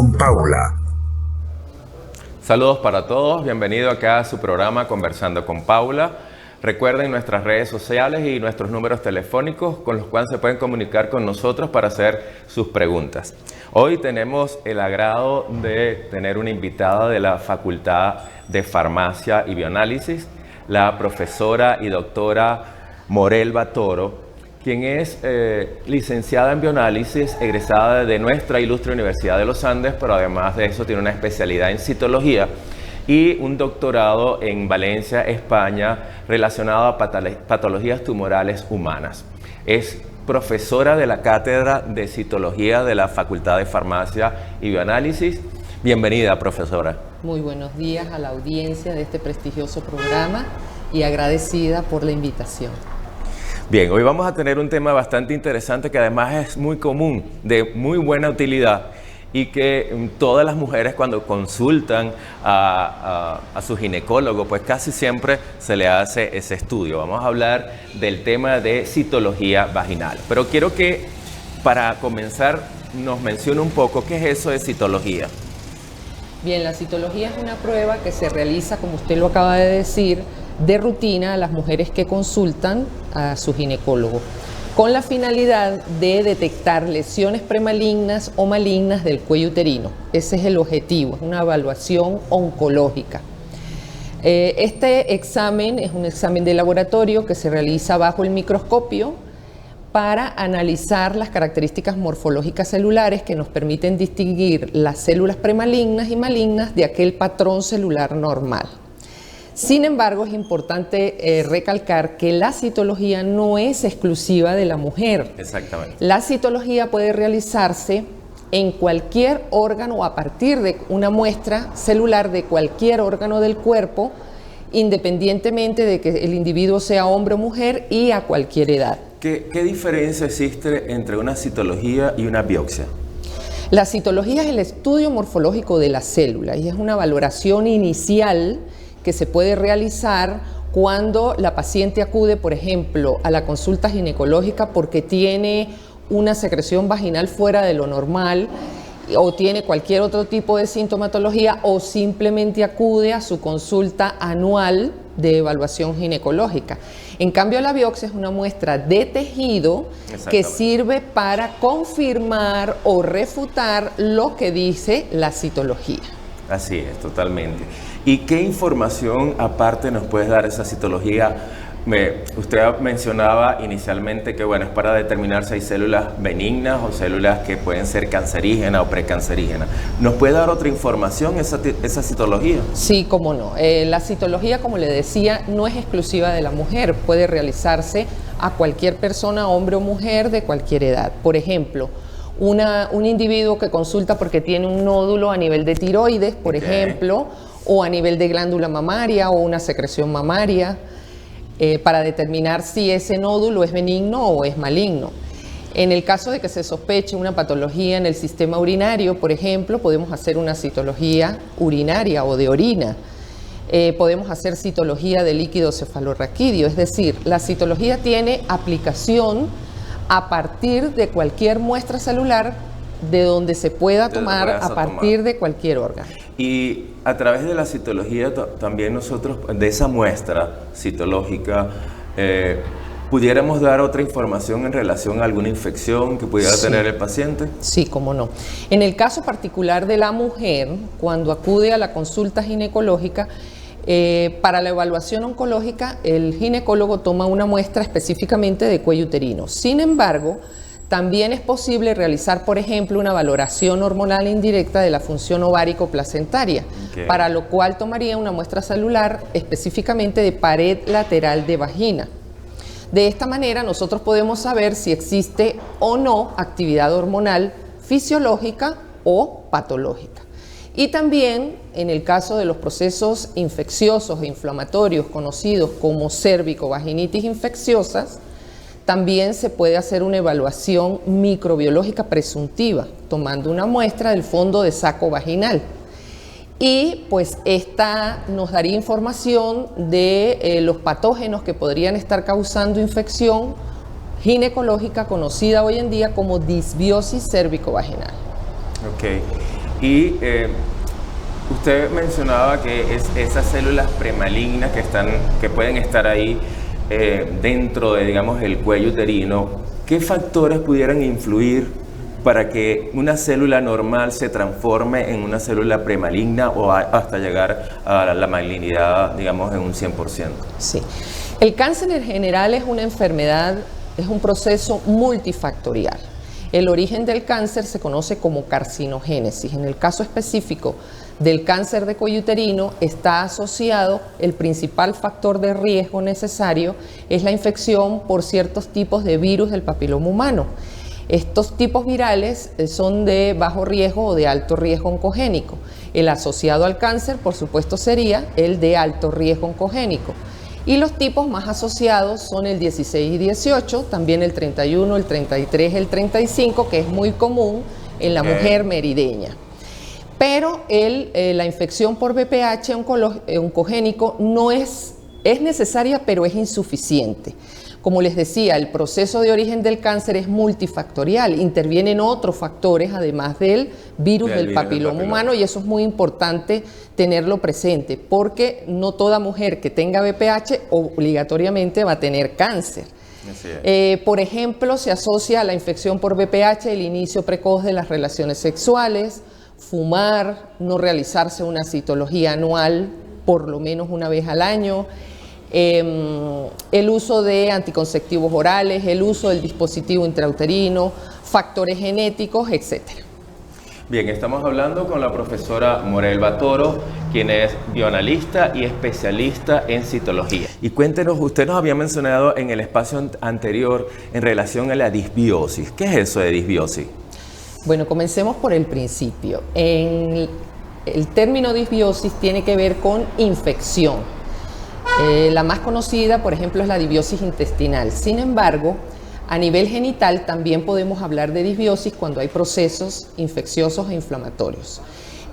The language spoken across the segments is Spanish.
con Paula. Saludos para todos, bienvenido acá a su programa Conversando con Paula. Recuerden nuestras redes sociales y nuestros números telefónicos con los cuales se pueden comunicar con nosotros para hacer sus preguntas. Hoy tenemos el agrado de tener una invitada de la Facultad de Farmacia y Bioanálisis, la profesora y doctora Morelva Toro, quien es licenciada en bioanálisis, egresada de nuestra ilustre Universidad de los Andes, pero además de eso tiene una especialidad en citología y un doctorado en Valencia, España, relacionado a patologías tumorales humanas. Es profesora de la Cátedra de Citología de la Facultad de Farmacia y Bioanálisis. Bienvenida, profesora. Muy buenos días a la audiencia de este prestigioso programa y agradecida por la invitación. Bien, hoy vamos a tener un tema bastante interesante que además es muy común, de muy buena utilidad y que todas las mujeres cuando consultan a su ginecólogo, pues casi siempre se le hace ese estudio. Vamos a hablar del tema de citología vaginal. Pero quiero que para comenzar nos mencione un poco qué es eso de citología. Bien, la citología es una prueba que se realiza, como usted lo acaba de decir, de rutina a las mujeres que consultan a su ginecólogo, con la finalidad de detectar lesiones premalignas o malignas del cuello uterino. Ese es el objetivo, es una evaluación oncológica. Este examen es un examen de laboratorio que se realiza bajo el microscopio para analizar las características morfológicas celulares que nos permiten distinguir las células premalignas y malignas de aquel patrón celular normal. Sin embargo, es importante recalcar que la citología no es exclusiva de la mujer. Exactamente. La citología puede realizarse en cualquier órgano a partir de una muestra celular de cualquier órgano del cuerpo, independientemente de que el individuo sea hombre o mujer y a cualquier edad. ¿Qué diferencia existe entre una citología y una biopsia? La citología es el estudio morfológico de la célula y es una valoración inicial que se puede realizar cuando la paciente acude, por ejemplo, a la consulta ginecológica porque tiene una secreción vaginal fuera de lo normal o tiene cualquier otro tipo de sintomatología o simplemente acude a su consulta anual de evaluación ginecológica. En cambio, la biopsia es una muestra de tejido que sirve para confirmar o refutar lo que dice la citología. Así es, totalmente. ¿Y qué información aparte nos puede dar esa citología? Usted mencionaba inicialmente que bueno, es para determinar si hay células benignas o células que pueden ser cancerígenas o precancerígenas. ¿Nos puede dar otra información esa citología? Sí, cómo no. La citología, como le decía, no es exclusiva de la mujer. Puede realizarse a cualquier persona, hombre o mujer, de cualquier edad. Por ejemplo, un individuo que consulta porque tiene un nódulo a nivel de tiroides, por ejemplo, o a nivel de glándula mamaria o una secreción mamaria, para determinar si ese nódulo es benigno o es maligno. En el caso de que se sospeche una patología en el sistema urinario, por ejemplo, podemos hacer una citología urinaria o de orina. Podemos hacer citología de líquido cefalorraquídeo, es decir, la citología tiene aplicación a partir de cualquier muestra celular de donde se pueda tomar a partir de cualquier órgano. Y a través de la citología también nosotros, de esa muestra citológica, ¿pudiéramos dar otra información en relación a alguna infección que pudiera tener el paciente? Sí, cómo no. En el caso particular de la mujer, cuando acude a la consulta ginecológica, para la evaluación oncológica, el ginecólogo toma una muestra específicamente de cuello uterino. Sin embargo, también es posible realizar, por ejemplo, una valoración hormonal indirecta de la función ovárico-placentaria, para lo cual tomaría una muestra celular específicamente de pared lateral de vagina. De esta manera, nosotros podemos saber si existe o no actividad hormonal fisiológica o patológica. Y también, en el caso de los procesos infecciosos e inflamatorios conocidos como cérvico-vaginitis infecciosas, también se puede hacer una evaluación microbiológica presuntiva, tomando una muestra del fondo de saco vaginal. Y pues esta nos daría información de los patógenos que podrían estar causando infección ginecológica conocida hoy en día como disbiosis cérvico-vaginal. Ok. Y usted mencionaba que esas células premalignas que pueden estar ahí dentro de, digamos, el cuello uterino, ¿qué factores pudieran influir para que una célula normal se transforme en una célula premaligna o hasta llegar a la malignidad, digamos, en un 100%? Sí. El cáncer en general es una enfermedad, es un proceso multifactorial. El origen del cáncer se conoce como carcinogénesis. En el caso específico del cáncer de cuello uterino está asociado, el principal factor de riesgo necesario es la infección por ciertos tipos de virus del papiloma humano. Estos tipos virales son de bajo riesgo o de alto riesgo oncogénico. El asociado al cáncer, por supuesto, sería el de alto riesgo oncogénico. Y los tipos más asociados son el 16 y 18, también el 31, el 33, el 35, que es muy común en la mujer merideña. Pero la infección por VPH oncogénico no es necesaria, pero es insuficiente. Como les decía, el proceso de origen del cáncer es multifactorial, intervienen otros factores además del virus del papiloma humano, y eso es muy importante tenerlo presente, porque no toda mujer que tenga VPH obligatoriamente va a tener cáncer. Por ejemplo, se asocia a la infección por VPH el inicio precoz de las relaciones sexuales, fumar, no realizarse una citología anual por lo menos una vez al año, el uso de anticonceptivos orales, el uso del dispositivo intrauterino, factores genéticos, etc. Bien, estamos hablando con la profesora Morelva Toro, quien es bioanalista y especialista en citología. Y cuéntenos, usted nos había mencionado en el espacio anterior en relación a la disbiosis. ¿Qué es eso de disbiosis? Bueno, comencemos por el principio. El término disbiosis tiene que ver con infección. La más conocida, por ejemplo, es la disbiosis intestinal. Sin embargo, a nivel genital también podemos hablar de disbiosis cuando hay procesos infecciosos e inflamatorios.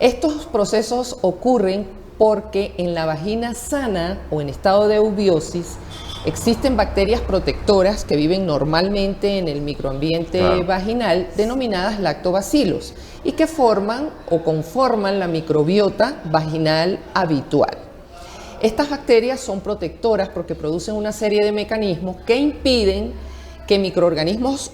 Estos procesos ocurren porque en la vagina sana o en estado de eubiosis existen bacterias protectoras que viven normalmente en el microambiente vaginal, denominadas lactobacilos, y que forman o conforman la microbiota vaginal habitual. Estas bacterias son protectoras porque producen una serie de mecanismos que impiden que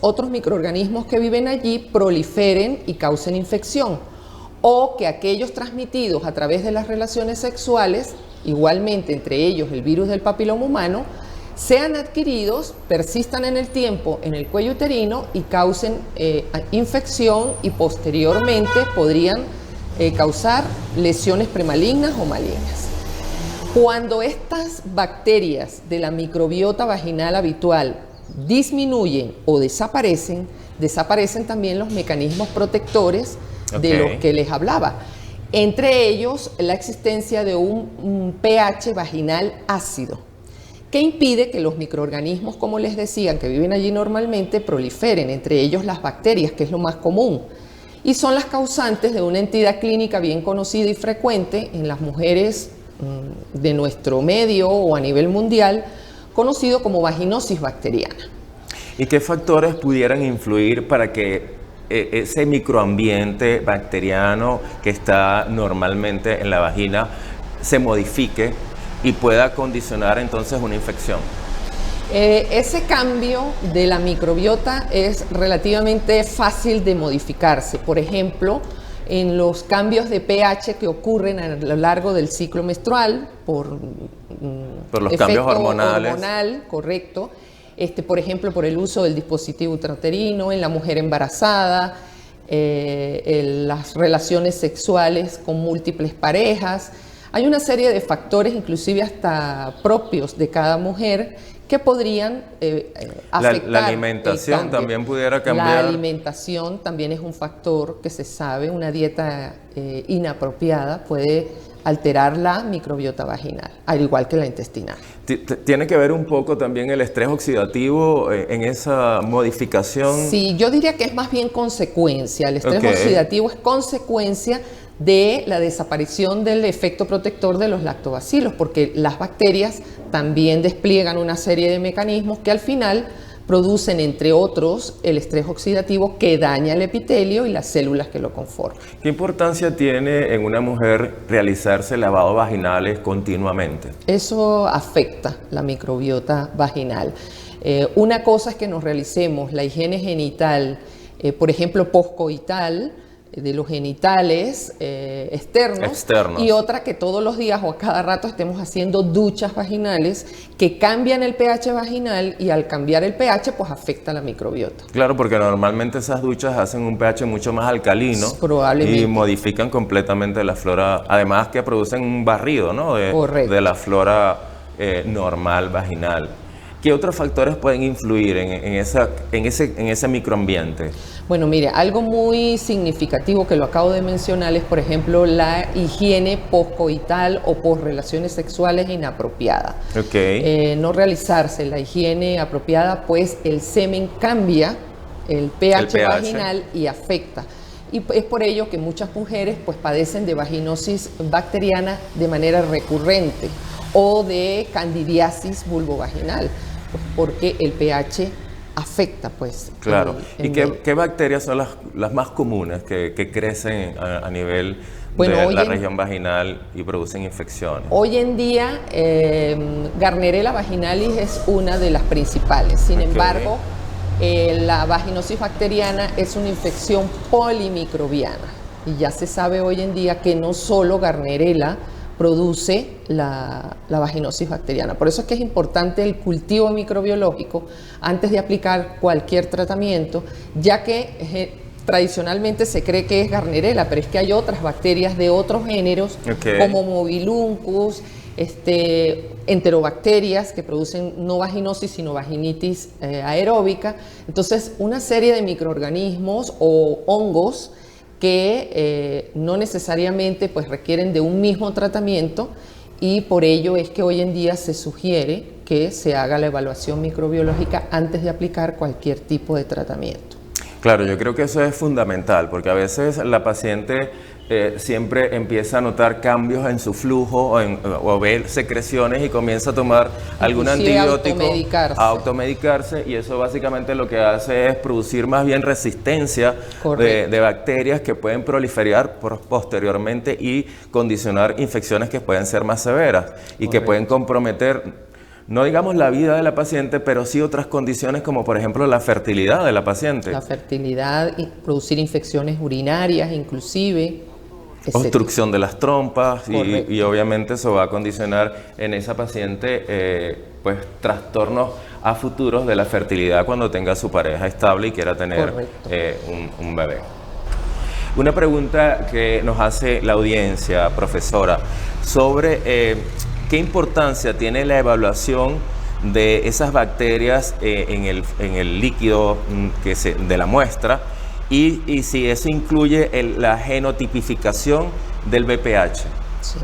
otros microorganismos que viven allí proliferen y causen infección, o que aquellos transmitidos a través de las relaciones sexuales, igualmente entre ellos el virus del papiloma humano, sean adquiridos, persistan en el tiempo en el cuello uterino y causen infección, y posteriormente podrían causar lesiones premalignas o malignas. Cuando estas bacterias de la microbiota vaginal habitual disminuyen o desaparecen también los mecanismos protectores de los que les hablaba. Entre ellos, la existencia de un pH vaginal ácido, que impide que los microorganismos, como les decía, que viven allí normalmente, proliferen, entre ellos las bacterias, que es lo más común, y son las causantes de una entidad clínica bien conocida y frecuente en las mujeres de nuestro medio o a nivel mundial, conocido como vaginosis bacteriana. ¿Y qué factores pudieran influir para que ese microambiente bacteriano que está normalmente en la vagina se modifique y pueda condicionar entonces una infección? Ese cambio de la microbiota es relativamente fácil de modificarse. Por ejemplo, en los cambios de pH que ocurren a lo largo del ciclo menstrual por los cambios hormonales. Correcto. Por ejemplo, por el uso del dispositivo intrauterino en la mujer embarazada, las relaciones sexuales con múltiples parejas. Hay una serie de factores, inclusive hasta propios de cada mujer, que podrían afectar. La alimentación también pudiera cambiar. La alimentación también es un factor que se sabe. Una dieta inapropiada puede alterar la microbiota vaginal, al igual que la intestinal. ¿Tiene que ver un poco también el estrés oxidativo en esa modificación? Sí, yo diría que es más bien consecuencia. El estrés oxidativo es consecuencia de la desaparición del efecto protector de los lactobacilos, porque las bacterias también despliegan una serie de mecanismos que al final producen, entre otros, el estrés oxidativo que daña el epitelio y las células que lo conforman. ¿Qué importancia tiene en una mujer realizarse lavados vaginales continuamente? Eso afecta la microbiota vaginal. Una cosa es que nos realicemos la higiene genital, por ejemplo, poscoital, de los genitales externos, y otra que todos los días o a cada rato estemos haciendo duchas vaginales que cambian el pH vaginal, y al cambiar el pH pues afecta la microbiota. Claro, porque normalmente esas duchas hacen un pH mucho más alcalino, probablemente, y modifican completamente la flora, además que producen un barrido, ¿no?, de la flora normal vaginal. ¿Qué otros factores pueden influir en ese microambiente? Bueno, mire, algo muy significativo que lo acabo de mencionar es, por ejemplo, la higiene poscoital o posrelaciones sexuales inapropiada. Okay. No realizarse la higiene apropiada, pues el semen cambia el pH vaginal y afecta. Y es por ello que muchas mujeres pues padecen de vaginosis bacteriana de manera recurrente o de candidiasis vulvovaginal, pues porque el pH afecta, pues. Claro. ¿Y qué bacterias son las más comunes que crecen a nivel de la región vaginal y producen infecciones? Hoy en día, Gardnerella vaginalis es una de las principales. Sin embargo, la vaginosis bacteriana es una infección polimicrobiana. Y ya se sabe hoy en día que no solo Gardnerella produce la vaginosis bacteriana. Por eso es que es importante el cultivo microbiológico antes de aplicar cualquier tratamiento, ya que tradicionalmente se cree que es Gardnerella, pero es que hay otras bacterias de otros géneros, como Mobiluncus, enterobacterias que producen no vaginosis sino vaginitis aeróbica. Entonces, una serie de microorganismos o hongos que no necesariamente pues requieren de un mismo tratamiento, y por ello es que hoy en día se sugiere que se haga la evaluación microbiológica antes de aplicar cualquier tipo de tratamiento. Claro, yo creo que eso es fundamental, porque a veces la paciente siempre empieza a notar cambios en su flujo o ver secreciones y comienza a tomar algún antibiótico, a automedicarse, y eso básicamente lo que hace es producir más bien resistencia de bacterias que pueden proliferar posteriormente y condicionar infecciones que pueden ser más severas y que pueden comprometer, no digamos la vida de la paciente, pero sí otras condiciones como por ejemplo la fertilidad de la paciente. La fertilidad, y producir infecciones urinarias inclusive. Obstrucción de las trompas y obviamente eso va a condicionar en esa paciente pues trastornos a futuros de la fertilidad cuando tenga su pareja estable y quiera tener un bebé. Una pregunta que nos hace la audiencia, profesora, sobre ¿qué importancia tiene la evaluación de esas bacterias en el líquido de la muestra y si eso incluye la genotipificación del BPH? Sí.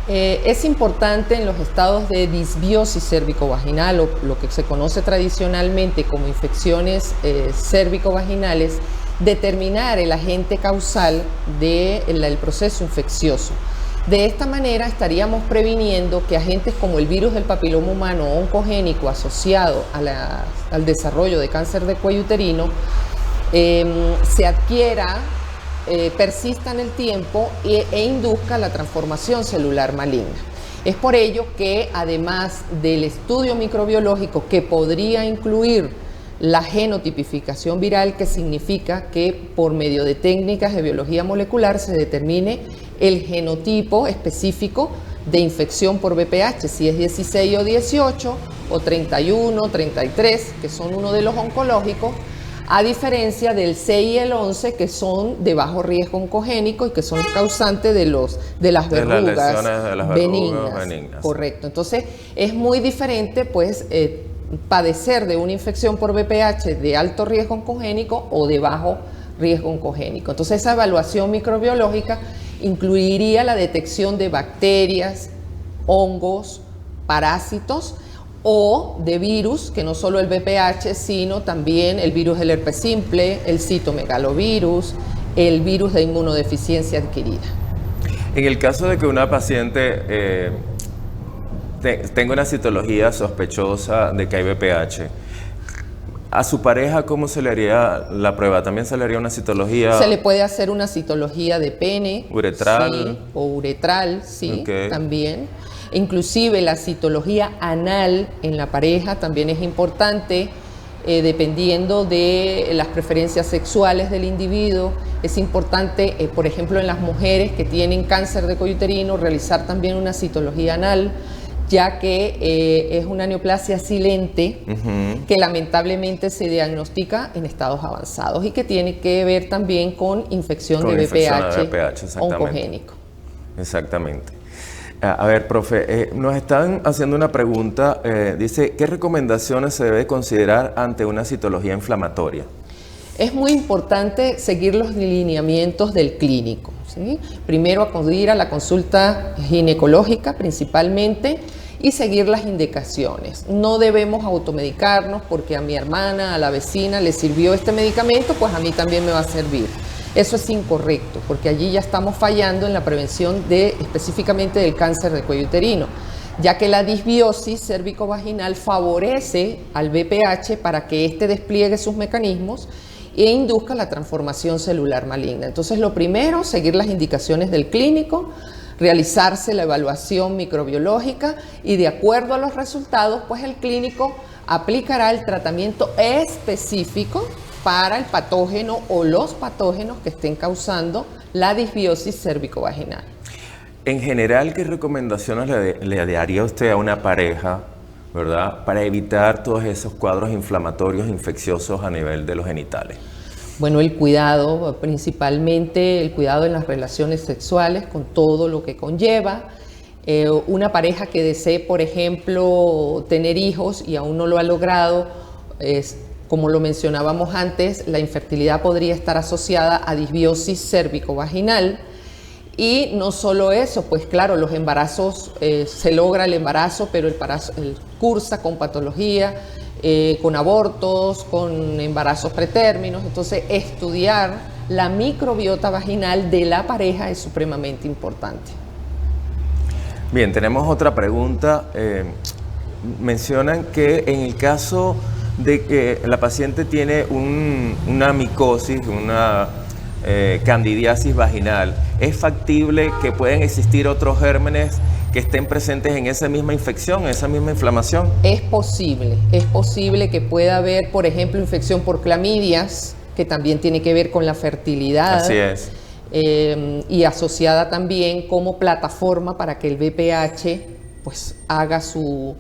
Es importante en los estados de disbiosis cérvico-vaginal, o lo que se conoce tradicionalmente como infecciones cérvico-vaginales, determinar el agente causal del proceso infeccioso. De esta manera estaríamos previniendo que agentes como el virus del papiloma humano oncogénico asociado al desarrollo de cáncer de cuello uterino se adquiera, persista en el tiempo e induzca la transformación celular maligna. Es por ello que, además del estudio microbiológico que podría incluir la genotipificación viral, que significa que por medio de técnicas de biología molecular se determine el genotipo específico de infección por BPH, si es 16 o 18 o 31, 33, que son uno de los oncológicos, a diferencia del 6 y el 11, que son de bajo riesgo oncogénico y que son causantes de las verrugas benignas. Correcto. Entonces, es muy diferente, pues, padecer de una infección por BPH de alto riesgo oncogénico o de bajo riesgo oncogénico. Entonces, esa evaluación microbiológica incluiría la detección de bacterias, hongos, parásitos o de virus, que no solo el BPH, sino también el virus del herpes simple, el citomegalovirus, el virus de inmunodeficiencia adquirida. En el caso de que una paciente tenga una citología sospechosa de que hay BPH, ¿A su pareja cómo se le haría la prueba? ¿También se le haría una citología? Se le puede hacer una citología de pene. ¿Uretral? Sí, o uretral, sí, Okay. también. Inclusive la citología anal en la pareja también es importante, dependiendo de las preferencias sexuales del individuo. Es importante, por ejemplo, en las mujeres que tienen cáncer de cuello uterino, realizar también una citología anal, ya que es una neoplasia silente que lamentablemente se diagnostica en estados avanzados y que tiene que ver también con infección de VPH oncogénico. Exactamente. A ver, profe, nos están haciendo una pregunta. Dice, ¿qué recomendaciones se debe considerar ante una citología inflamatoria? Es muy importante seguir los lineamientos del clínico, ¿sí? Primero acudir a la consulta ginecológica principalmente y seguir las indicaciones. No debemos automedicarnos porque a mi hermana, a la vecina le sirvió este medicamento, pues a mí también me va a servir. Eso es incorrecto, porque allí ya estamos fallando en la prevención específicamente del cáncer de cuello uterino, ya que la disbiosis cérvico-vaginal favorece al VPH para que éste despliegue sus mecanismos e induzca la transformación celular maligna. Entonces, lo primero, seguir las indicaciones del clínico, realizarse la evaluación microbiológica y de acuerdo a los resultados, pues el clínico aplicará el tratamiento específico para el patógeno o los patógenos que estén causando la disbiosis cérvico-vaginal. En general, ¿qué recomendaciones le daría usted a una pareja, verdad, para evitar todos esos cuadros inflamatorios infecciosos a nivel de los genitales? Bueno, el cuidado, principalmente el cuidado en las relaciones sexuales con todo lo que conlleva. Una pareja que desee, por ejemplo, tener hijos y aún no lo ha logrado, como lo mencionábamos antes, la infertilidad podría estar asociada a disbiosis cérvico-vaginal. Y no solo eso, pues claro, los embarazos, se logra el embarazo, pero el cursa con patología, con abortos, con embarazos pretérminos. Entonces, estudiar la microbiota vaginal de la pareja es supremamente importante. Bien, tenemos otra pregunta. Mencionan que en el caso de que la paciente tiene una micosis, una candidiasis vaginal, ¿es factible que puedan existir otros gérmenes que estén presentes en esa misma infección, en esa misma inflamación? Es posible que pueda haber, por ejemplo, infección por clamidias, que también tiene que ver con la fertilidad. Así es. Y asociada también como plataforma para que el VPH pues haga su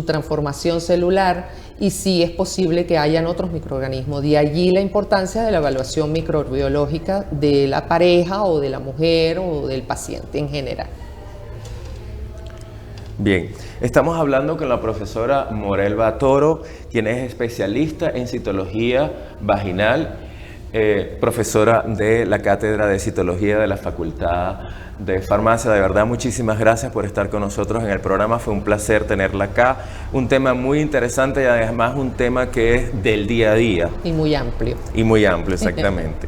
transformación celular, y sí es posible que hayan otros microorganismos. De allí la importancia de la evaluación microbiológica de la pareja o de la mujer o del paciente en general. Bien, estamos hablando con la profesora Morelva Toro, quien es especialista en citología vaginal, profesora de la Cátedra de Citología de la Facultad de Farmacia. De verdad, muchísimas gracias por estar con nosotros en el programa. Fue un placer tenerla acá. Un tema muy interesante y además un tema que es del día a día. Y muy amplio. Y muy amplio, exactamente.